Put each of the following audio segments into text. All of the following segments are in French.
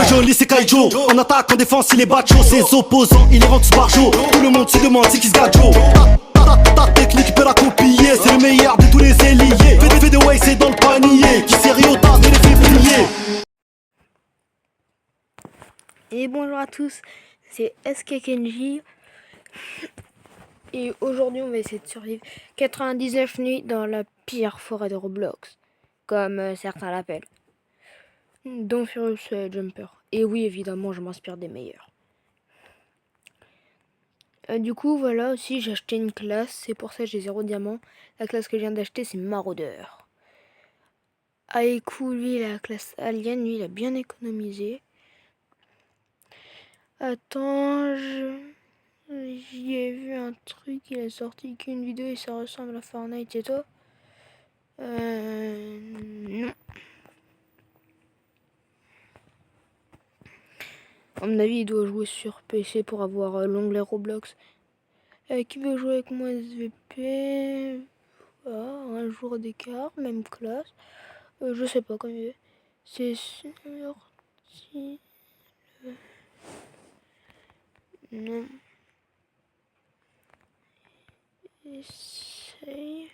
Joli c'est Kaijo. En attaque, en défense, il est bacho. Ses opposants, il les rend tous barjots. Tout le monde se demande c'est qui ce gajo. Ta technique peut la copier. C'est le meilleur de tous les ailiers. Fais des way, c'est dans le panier. Qui sait Ryota, mais les fait briller. Et bonjour à tous, c'est SK Kenji. Et aujourd'hui on va essayer de survivre 99 nuits dans la pire forêt de Roblox, comme certains l'appellent, dont Furious Jumper. Et oui, évidemment, je m'inspire des meilleurs. Du coup, voilà, aussi j'ai acheté une classe, c'est pour ça que j'ai 0 diamant. La classe que je viens d'acheter, c'est Maraudeur. Aiku, lui, la classe Alien, lui, il a bien économisé. Attends, j'y ai vu un truc, il a sorti qu'une vidéo et ça ressemble à Fortnite et toi. Non. À mon avis, il doit jouer sur PC pour avoir l'onglet Roblox. Qui veut jouer avec moi SVP? Un jour d'écart, même classe. Je sais pas comment il est. C'est sorti. Non. Essaye.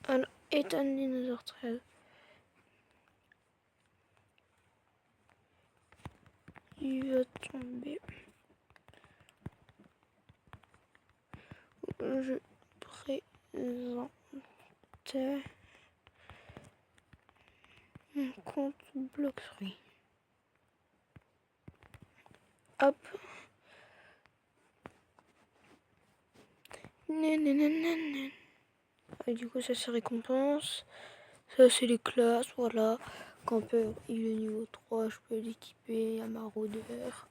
Alors, Ethan Dinosaur 13. Il va tomber. Je présente mon compte Bloxfree. Hop. Et du coup, ça c'est récompense. Ça c'est les classes, voilà. Campeur, il est niveau 3, je peux l'équiper à Maraudeur.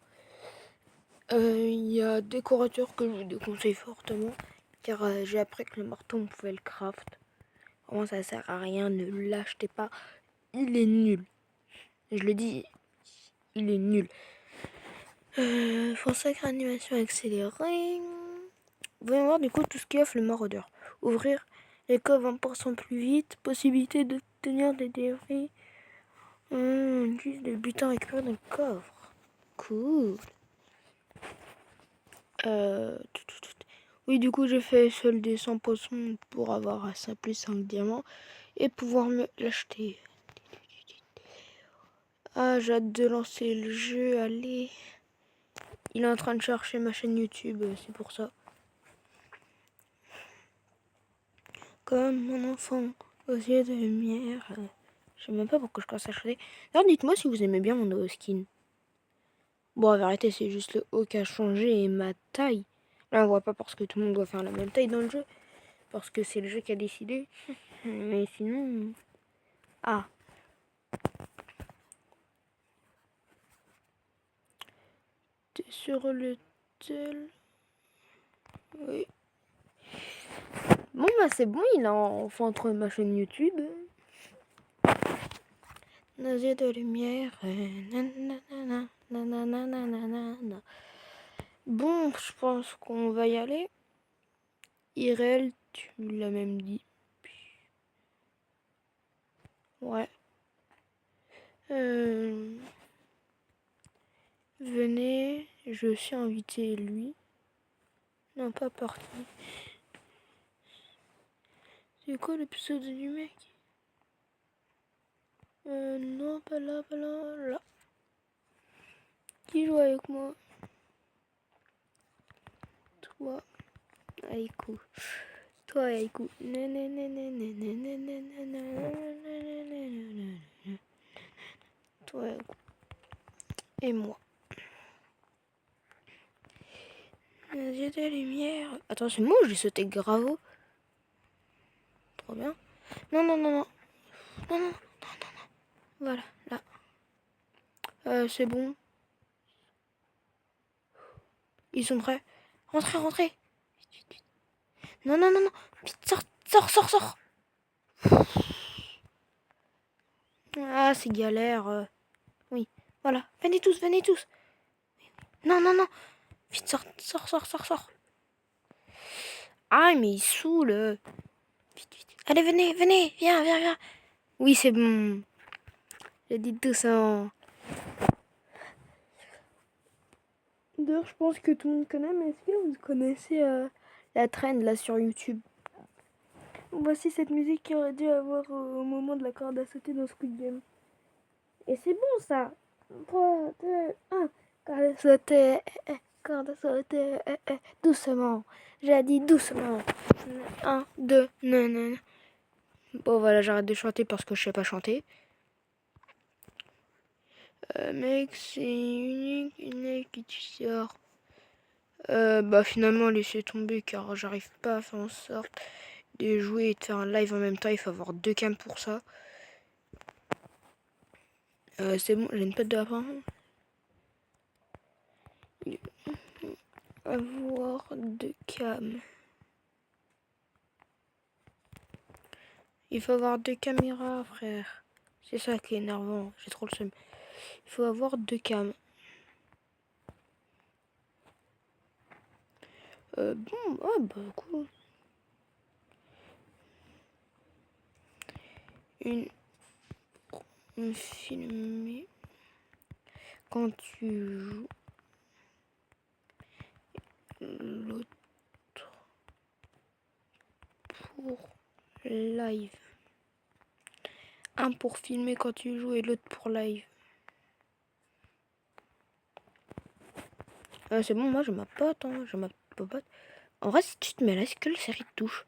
Il y a décorateur que je vous déconseille fortement, car j'ai appris que le marteau on pouvait le craft. Vraiment, ça sert à rien, ne l'achetez pas. Il est nul. Je le dis, il est nul. Sacré animation accélérée. Vous allez voir du coup tout ce qui offre le Maraudeur. Ouvrir les coffres 20% plus vite. Possibilité d'obtenir des défis. Utilise des butins récupérés dans le coffre. Cool. Oui, du coup, j'ai fait seul des 100 poissons pour avoir à ça plus 5 diamants et pouvoir me l'acheter. Ah, j'ai hâte de lancer le jeu. Allez. Il est en train de chercher ma chaîne YouTube, c'est pour ça. Comme mon enfant aux yeux de lumière. Je sais même pas pourquoi je commence à chanter. Alors, dites-moi si vous aimez bien mon nouveau skin. Bon, en vérité, c'est juste le haut qui a changé et ma taille. Là, on voit pas parce que tout le monde doit faire la même taille dans le jeu. Parce que c'est le jeu qui a décidé. Mais sinon... Ah. T'es sur le tel... Oui. Bon, bah c'est bon, il a enfin entre ma chaîne YouTube. Nos yeux de lumière. Bon, je pense qu'on va y aller. Irel, tu l'as même dit. Ouais. Venez, je suis invité lui. Non, pas parti. C'est quoi le pseudo du mec? Non, pas là, pas là, là. Qui joue avec moi? Toi, Aiku. Toi, Aiku. Toi, Aiku. Et moi. Les yeux de lumière. Attends, c'est moi ou j'ai sauté grave haut? Trop bien. Non, non, non, non. Non, non, non, non, non. Voilà, là. C'est bon. Ils sont prêts. Rentrez, rentrez. Non, non, non, non. Vite, sors, sors, sors, sors. Ah, c'est galère. Oui, voilà. Venez tous, venez tous. Non, non, non. Vite, sors, sors, sors, sors, sors. Ah, mais il saoule. Vite, vite. Allez, venez, venez. Viens, viens, viens. Oui, c'est bon. J'ai dit doucement. D'ailleurs, je pense que tout le monde connaît, mais est-ce que vous connaissez la trend là sur YouTube? Voici cette musique qu'il aurait dû avoir au moment de la corde à sauter dans Squid Game. Et c'est bon ça. 3, 2, 1. Corde à sauter, corde à sauter, doucement. J'ai dit doucement. 1, 2, non, non. Bon voilà, j'arrête de chanter parce que je sais pas chanter. Mec, c'est unique qui tu sors. Bah finalement laissez tomber car j'arrive pas à faire en sorte de jouer et de faire un live en même temps. Il faut avoir 2 cams pour ça. C'est bon, j'ai une pète de lapin. Avoir 2 cams. Il faut avoir 2 caméras, frère. C'est ça qui est énervant. J'ai trop le seum. Il faut avoir 2 cams. Bon, ah bah cool. Une filmer quand tu joues. L'autre pour live. Un pour filmer quand tu joues et l'autre pour live. C'est bon, moi je ma pote, hein, je ma pote. En vrai, si tu te mets là, est-ce que le série te touche?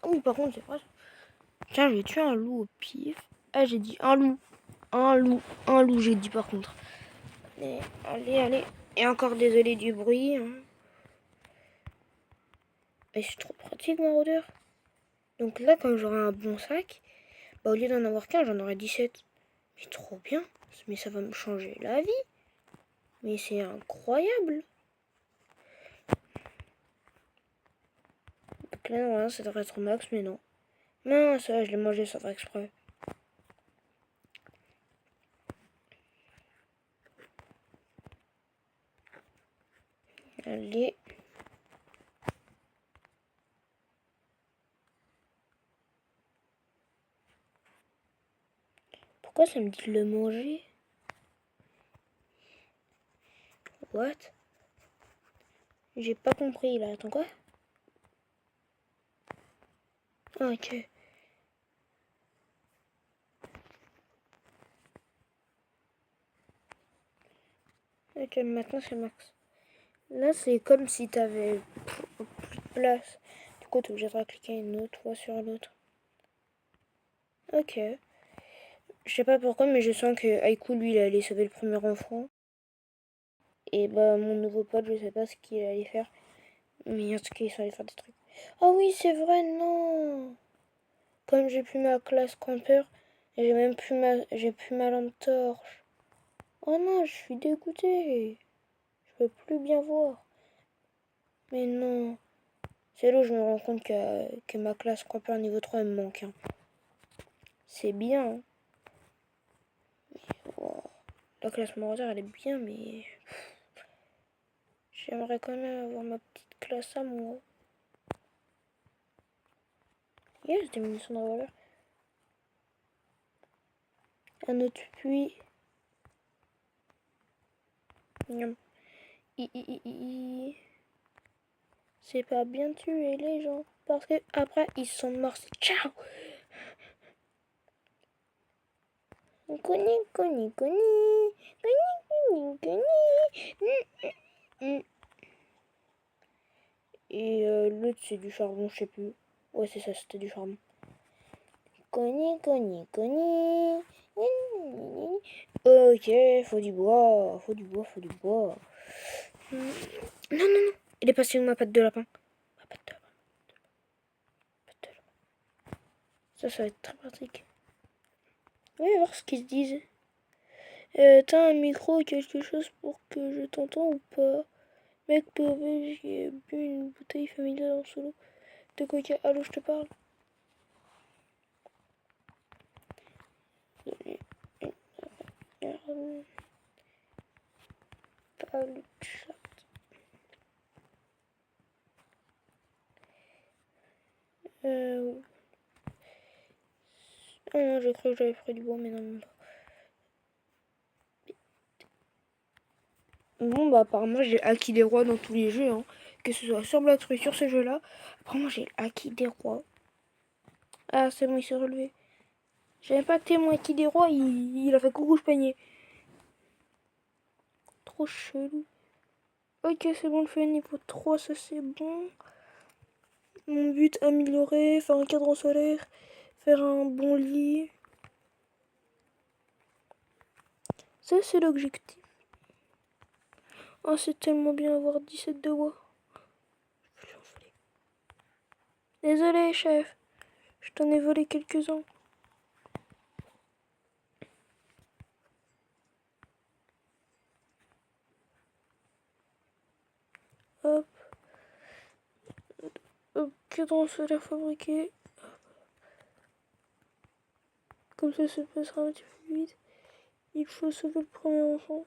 Ah oui, par contre, c'est vrai. Tiens, je vais tuer un loup au pif. Ah, j'ai dit un loup. Un loup, j'ai dit par contre. Allez. Et encore désolé du bruit. Hein. Mais c'est trop pratique, maraudeur. Donc là, quand j'aurai un bon sac, bah, au lieu d'en avoir qu'un, j'en aurai 17. Mais trop bien. Mais ça va me changer la vie. Mais c'est incroyable. Donc là, normalement, ça devrait être au max, mais non. Non, ça, je l'ai mangé sans faire exprès. Allez. Pourquoi ça me dit de le manger? What? J'ai pas compris là. Attends quoi? Ok. Ok, maintenant c'est max. Là, c'est comme si t'avais plus de place. Du coup, t'es obligé de cliquer une autre fois sur l'autre. Ok. Je sais pas pourquoi, mais je sens que Aiku, lui, il allait sauver le premier enfant. Et bah, mon nouveau pote, je sais pas ce qu'il allait faire. Mais en tout cas, ils sont allés faire des trucs. Ah oui, c'est vrai, non! Comme j'ai plus ma classe campeur, j'ai même plus ma lampe torche. Oh non, je suis dégoûtée. Je peux plus bien voir. Mais non. C'est là où je me rends compte que ma classe campeur niveau 3 elle me manque. Hein. C'est bien. Hein. Wow. La classe maraudeur elle est bien, mais j'aimerais quand même avoir ma petite classe à moi. Yes, des munitions de revolver. Un autre puits. C'est pas bien tuer les gens. Parce que après ils sont morts. Ciao. Coni. Et l'autre c'est du charbon, je sais plus. Ouais c'est ça, c'était du charbon. Coni. Ok, faut du bois. Non. Il est passé où ma patte de lapin? Ça va être très pratique. On va voir ce qu'ils se disent. T'as un micro ou quelque chose pour que je t'entends ou pas? Mec, POV, j'ai bu une bouteille familiale en solo. De coca, allô, je te parle. le chat. Oui. Oh non, j'ai cru que j'avais pris du bois, mais non, même pas. Bon, bah, apparemment, j'ai acquis des rois dans tous les jeux, hein. Que ce soit sur Black sur ce jeu-là. Apparemment, j'ai acquis des rois. Ah, c'est bon, il s'est relevé. J'avais pas témoin acquis des rois, il a fait coucou, je peignais. Trop chelou. Ok, c'est bon, le fait niveau 3, ça c'est bon. Mon but, améliorer, faire un cadran solaire, faire un bon lit. Ça, c'est l'objectif. Oh, c'est tellement bien avoir 17 de bois. Désolé, chef. Je t'en ai volé quelques-uns. Hop. Hop, cadran solaire fabriqué. Comme ça se passera un petit peu plus vite. Il faut sauver le premier enfant.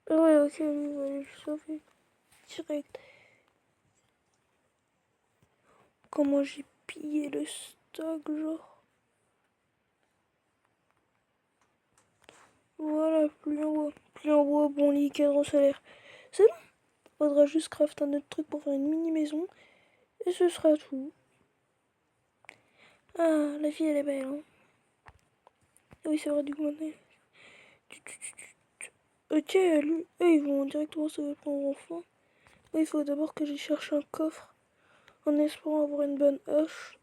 Ah ouais, ok, lui, on va le sauver. Direct. Comment j'ai pillé le stock, genre. Voilà, plus en bois, bon lit, cadran solaire. C'est bon. Faudra juste crafter un autre truc pour faire une mini maison. Et ce sera tout. Ah, la fille elle est belle, hein. Ah oui, c'est vrai, du coup maintenant. Ok, lui, eux ils vont directement sauver le premier enfant. Moi, il faut d'abord que j'aille chercher un coffre en espérant avoir une bonne hache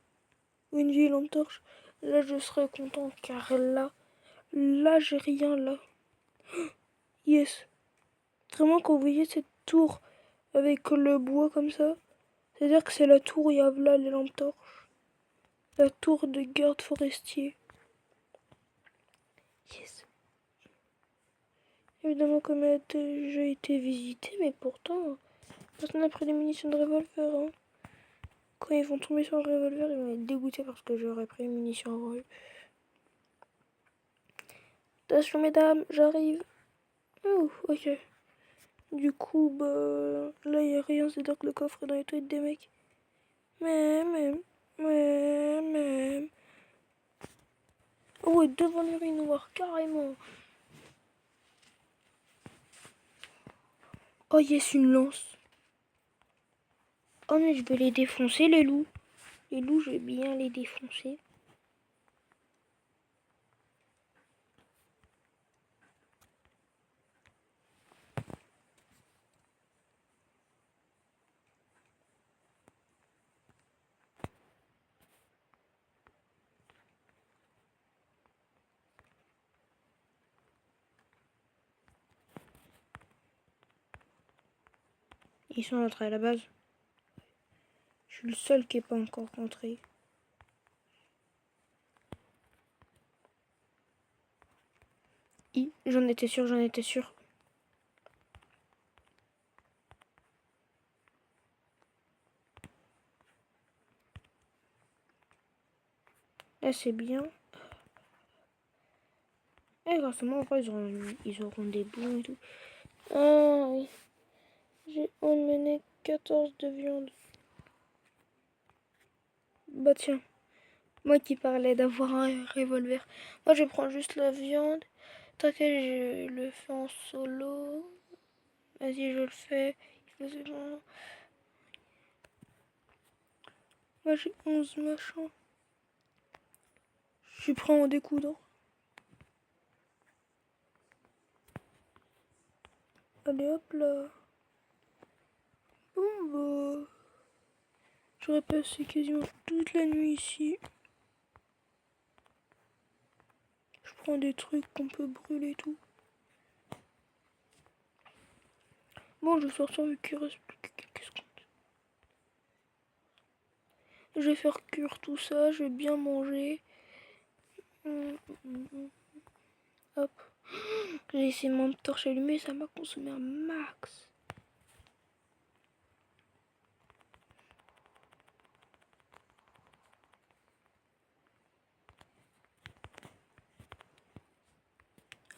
ou une vieille lampe torche. Là, je serais content car là, j'ai rien là. Yes. Vraiment, quand vous voyez cette tour avec le bois comme ça, c'est-à-dire que c'est la tour où il y a là les lampes torches. La tour de garde forestier. Yes. Évidemment, comme elle a déjà été visitée, mais pourtant, personne n'a pris des munitions de revolver. Hein. Quand ils vont tomber sur le revolver, ils vont être dégoûtés parce que j'aurais pris une munition en vol. Attention, mesdames, j'arrive. Oh, ok. Du coup, bah, là, il n'y a rien, c'est-à-dire que le coffre est dans les toilettes des mecs. Même. Oh, ouais, devant l'urinoir, carrément. Oh, yes, une lance. Oh, mais je vais les défoncer, les loups. Les loups, je vais bien les défoncer. Ils sont entrés à la base. Je suis le seul qui n'est pas encore rentré. J'en étais sûr. Là, c'est bien. Et grâce à moi, après, ils auront des bons et tout. Ah oui. J'ai emmené 14 de viande. Bah tiens. Moi qui parlais d'avoir un revolver. Moi, je prends juste la viande. T'inquiète, je le fais en solo. Vas-y, je le fais. Il faut bon. Moi, j'ai 11 machins. Je suis prêt à en découdre. Allez, hop là. Bon, bah. J'aurais passé quasiment toute la nuit ici. Je prends des trucs qu'on peut brûler et tout. Bon, je vais sortir vu qu'il reste plus que quelques secondes. Je vais faire cuire tout ça, je vais bien manger. Hop. J'ai laissé mon torche allumée, ça m'a consommé un max.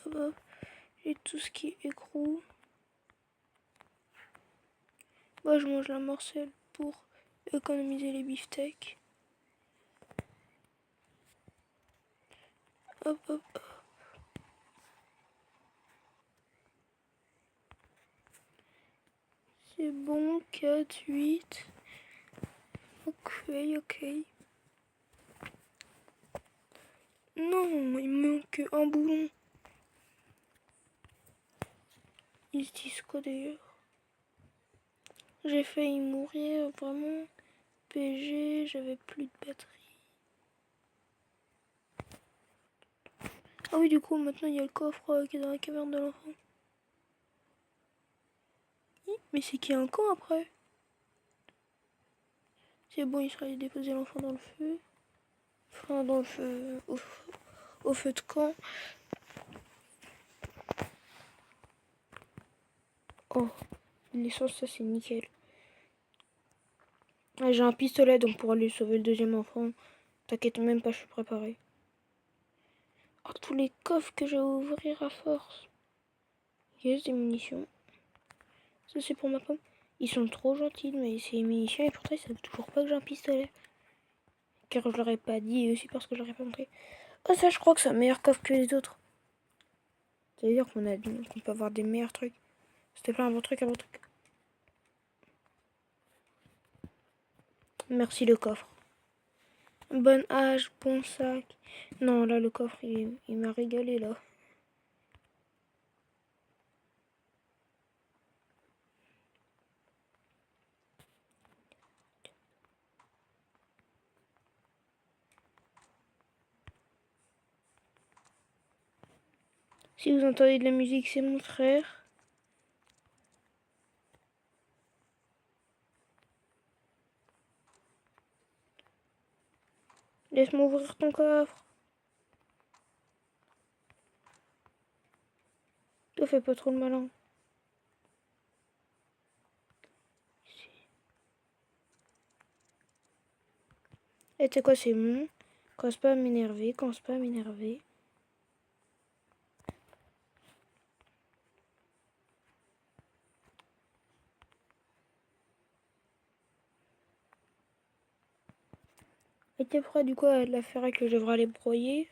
Hop, j'ai tout ce qui est écrou. Moi, je mange la morcelle pour économiser les beefsteaks. Hop, hop, hop. C'est bon, 4, 8. Ok, ok. Non, il me manque un boulon. Ils se disent quoi d'ailleurs? J'ai failli mourir, vraiment. PG, j'avais plus de batterie. Ah oui, du coup, maintenant il y a le coffre qui est dans la caverne de l'enfant. Mais c'est qu'il y a un camp après. C'est bon, il sera allé déposer l'enfant dans le feu. Enfin, dans le feu. Au feu de camp. Oh, l'essence, ça c'est nickel. Ah, j'ai un pistolet donc pour aller sauver le deuxième enfant. T'inquiète même pas, je suis préparé. Oh, tous les coffres que j'ai à ouvrir à force. Yes, des munitions. Ça c'est pour ma pomme. Ils sont trop gentils mais c'est des munitions et pourtant ils savent toujours pas que j'ai un pistolet. Car je leur ai pas dit et aussi parce que je leur ai pas montré. Oh ça je crois que c'est un meilleur coffre que les autres. C'est-à-dire qu'on peut avoir des meilleurs trucs. C'était plein un bon truc, un bon truc. Merci le coffre. Bonne hache, bon sac. Non là le coffre il m'a régalé là. Si vous entendez de la musique, c'est mon frère. Laisse-moi ouvrir ton coffre. Toi, fais pas trop le malin. Et tu sais quoi, c'est bon. Commence pas à m'énerver, commence pas à m'énerver. Et t'es prêt du coup à la ferraille que je devrais aller broyer?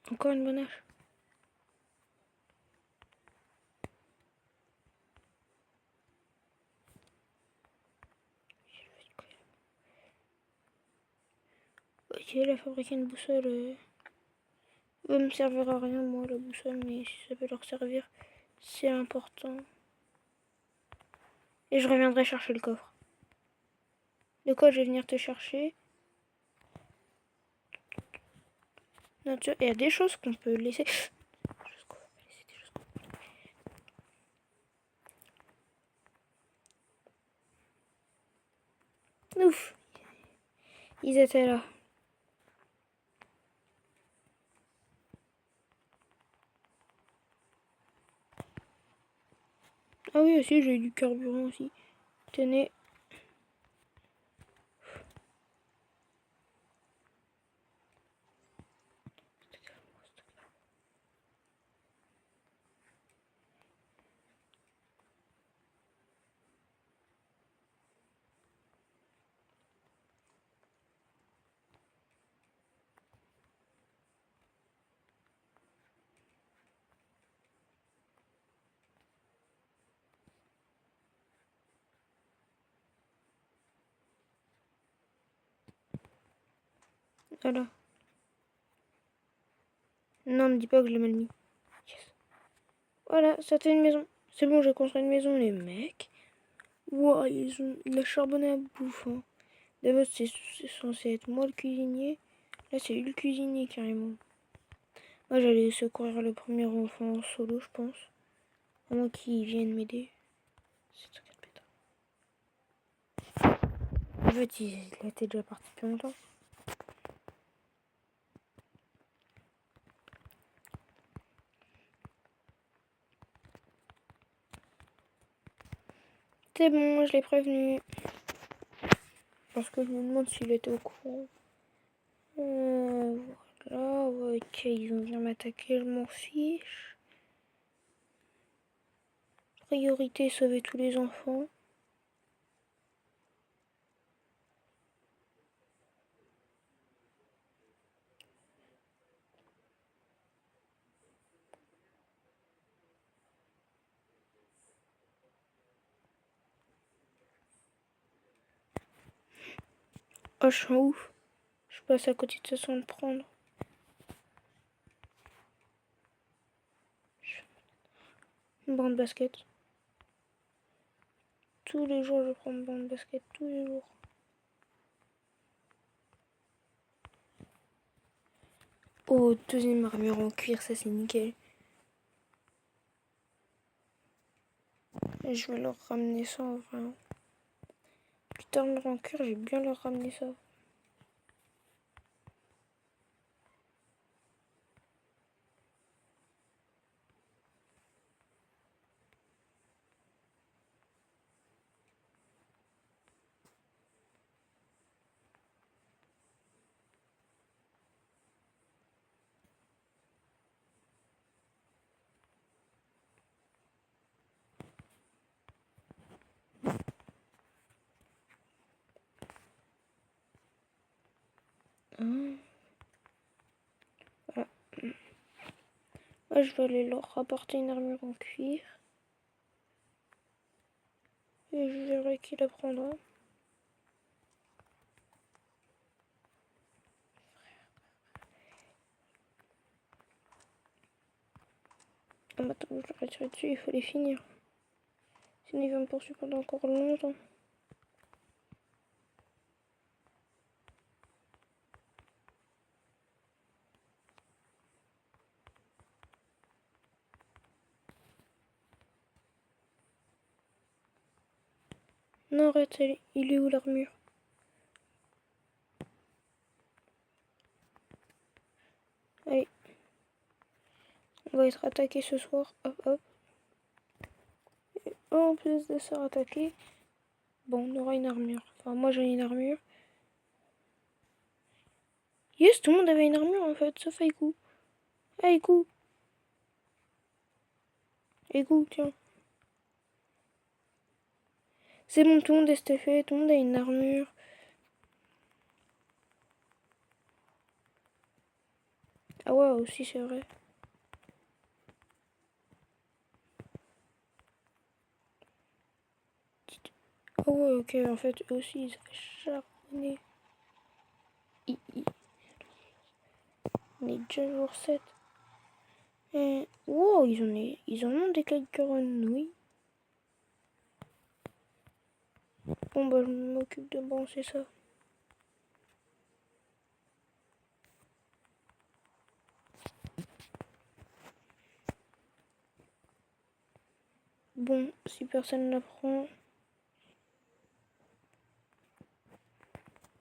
Encore une bonne hache. Ok, la fabriquer une boussole va me servir à rien moi la boussole, mais si ça peut leur servir, c'est important. Et je reviendrai chercher le coffre. De quoi je vais venir te chercher? Non, tu vois, il y a des choses qu'on peut laisser. Ouf, ils étaient là. Ah oui, aussi, j'ai eu du carburant aussi. Tenez. Voilà. Non, me dis pas que je l'ai mal mis. Yes. Voilà, ça fait une maison. C'est bon, j'ai construit une maison, les mecs. Wow, il a charbonné à bouffe. Hein. D'abord, c'est censé être moi le cuisinier. Là, c'est lui le cuisinier carrément. Moi, j'allais secourir le premier enfant en solo, je pense. À moins qu'il vienne m'aider. C'est très bête. En fait, il était déjà parti depuis longtemps. C'est bon, je l'ai prévenu. Parce que je me demande s'il était au courant. Voilà, ok, ils vont venir m'attaquer, je m'en fiche. Priorité, sauver tous les enfants. Oh, je suis un ouf. Je passe à côté de ça sans le prendre. Une bande basket. Tous les jours, je prends une bande basket. Tous les jours. Oh, deuxième armure en cuir, ça c'est nickel. Et je vais leur ramener ça en vrai. Putain, armure en cuir, j'ai bien leur ramener ça. Voilà. Moi, je vais aller leur rapporter une armure en cuir. Et je verrai qui la prendra. Ah, attends, je leur ai tiré dessus, il faut les finir. Sinon, ils vont me poursuivre pendant encore longtemps. Non, arrête, il est où l'armure? Allez. On va être attaqué ce soir. Hop, hop. Et en plus de se attaquer, bon, on aura une armure. Enfin, moi j'ai une armure. Yes, tout le monde avait une armure en fait, sauf Aiku. Ah, Aiku. Aiku, tiens. C'est bon, tout le monde est stuffé, tout le monde a une armure. Ah ouais, aussi c'est vrai. Ah ouais, ok, en fait, eux aussi, ils avaient charbonné. On est déjà jour 7. Et... wow, ils en ont des quelques grenouilles. Bon, bah, je m'occupe de balancer ça. Bon, si personne ne la prend...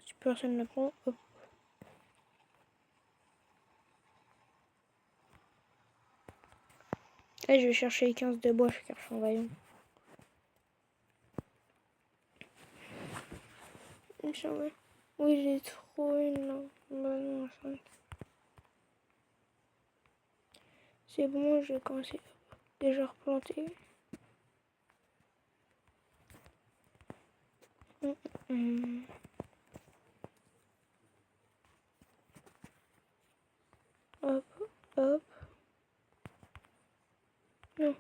Si personne ne la prend, hop. Et je vais chercher les 15 de bois, je cherche en rayon. Oui, j'ai trop une là. Bah non, c'est bon, je vais commencer déjà replanter. Hop, hop. Non.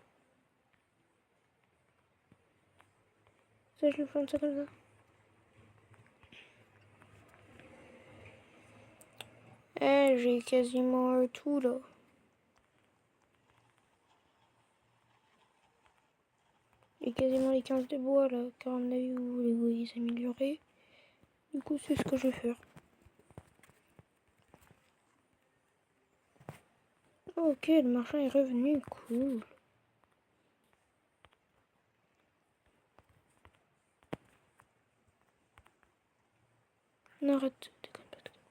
Ça, je le plante ça comme ça. Eh, j'ai quasiment tout là. J'ai quasiment les 15 de bois là, car on a vu où les améliorer. Du coup, c'est ce que je vais faire. Ok, le marchand est revenu, cool. Non, arrête, déconne pas, déconne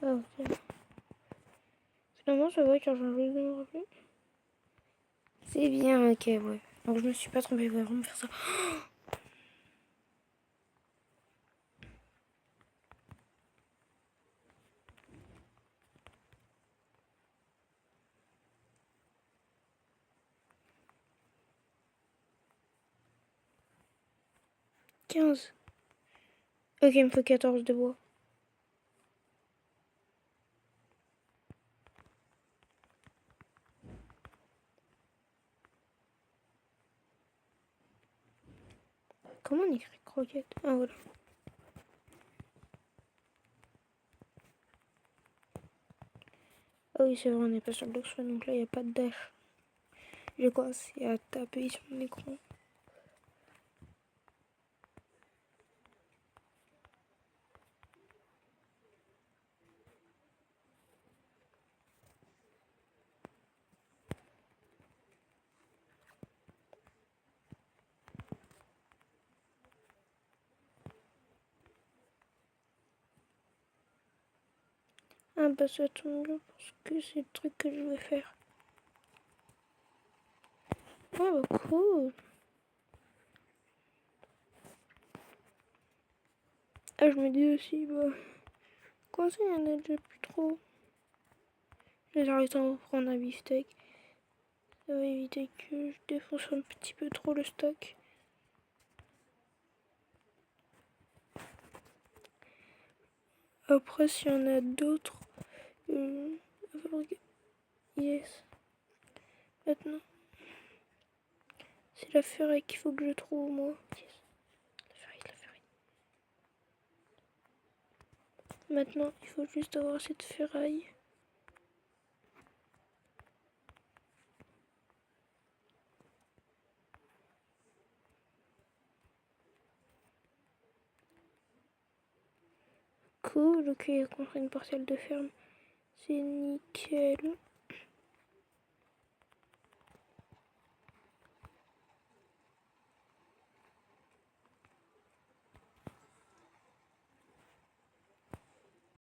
pas. Ah, ok. Finalement, ça va car j'ai envie de me rappeler. C'est bien, ok, ouais. Donc je me suis pas trompée, il va vraiment faire ça. 15. Ok, il me faut 14 de bois. Comment on écrit croquette? Ah voilà. Ah oui, c'est vrai, on n'est pas sur le dock, donc là, il n'y a pas de dash. J'ai commencé à taper sur mon écran. Ah bah ça tombe bien parce que c'est le truc que je vais faire. Ah bah cool. Ah je me dis aussi, bah... Comment ça il y en a déjà plus trop? J'arrête de prendre un beefsteak. Ça va éviter que je défonce un petit peu trop le stock. Après s'il y en a d'autres... Yes. Maintenant... C'est la ferraille qu'il faut que je trouve moi. Yes. La ferraille. Maintenant il faut juste avoir cette ferraille. Cool, ok, il y a construit une parcelle de ferme. C'est nickel.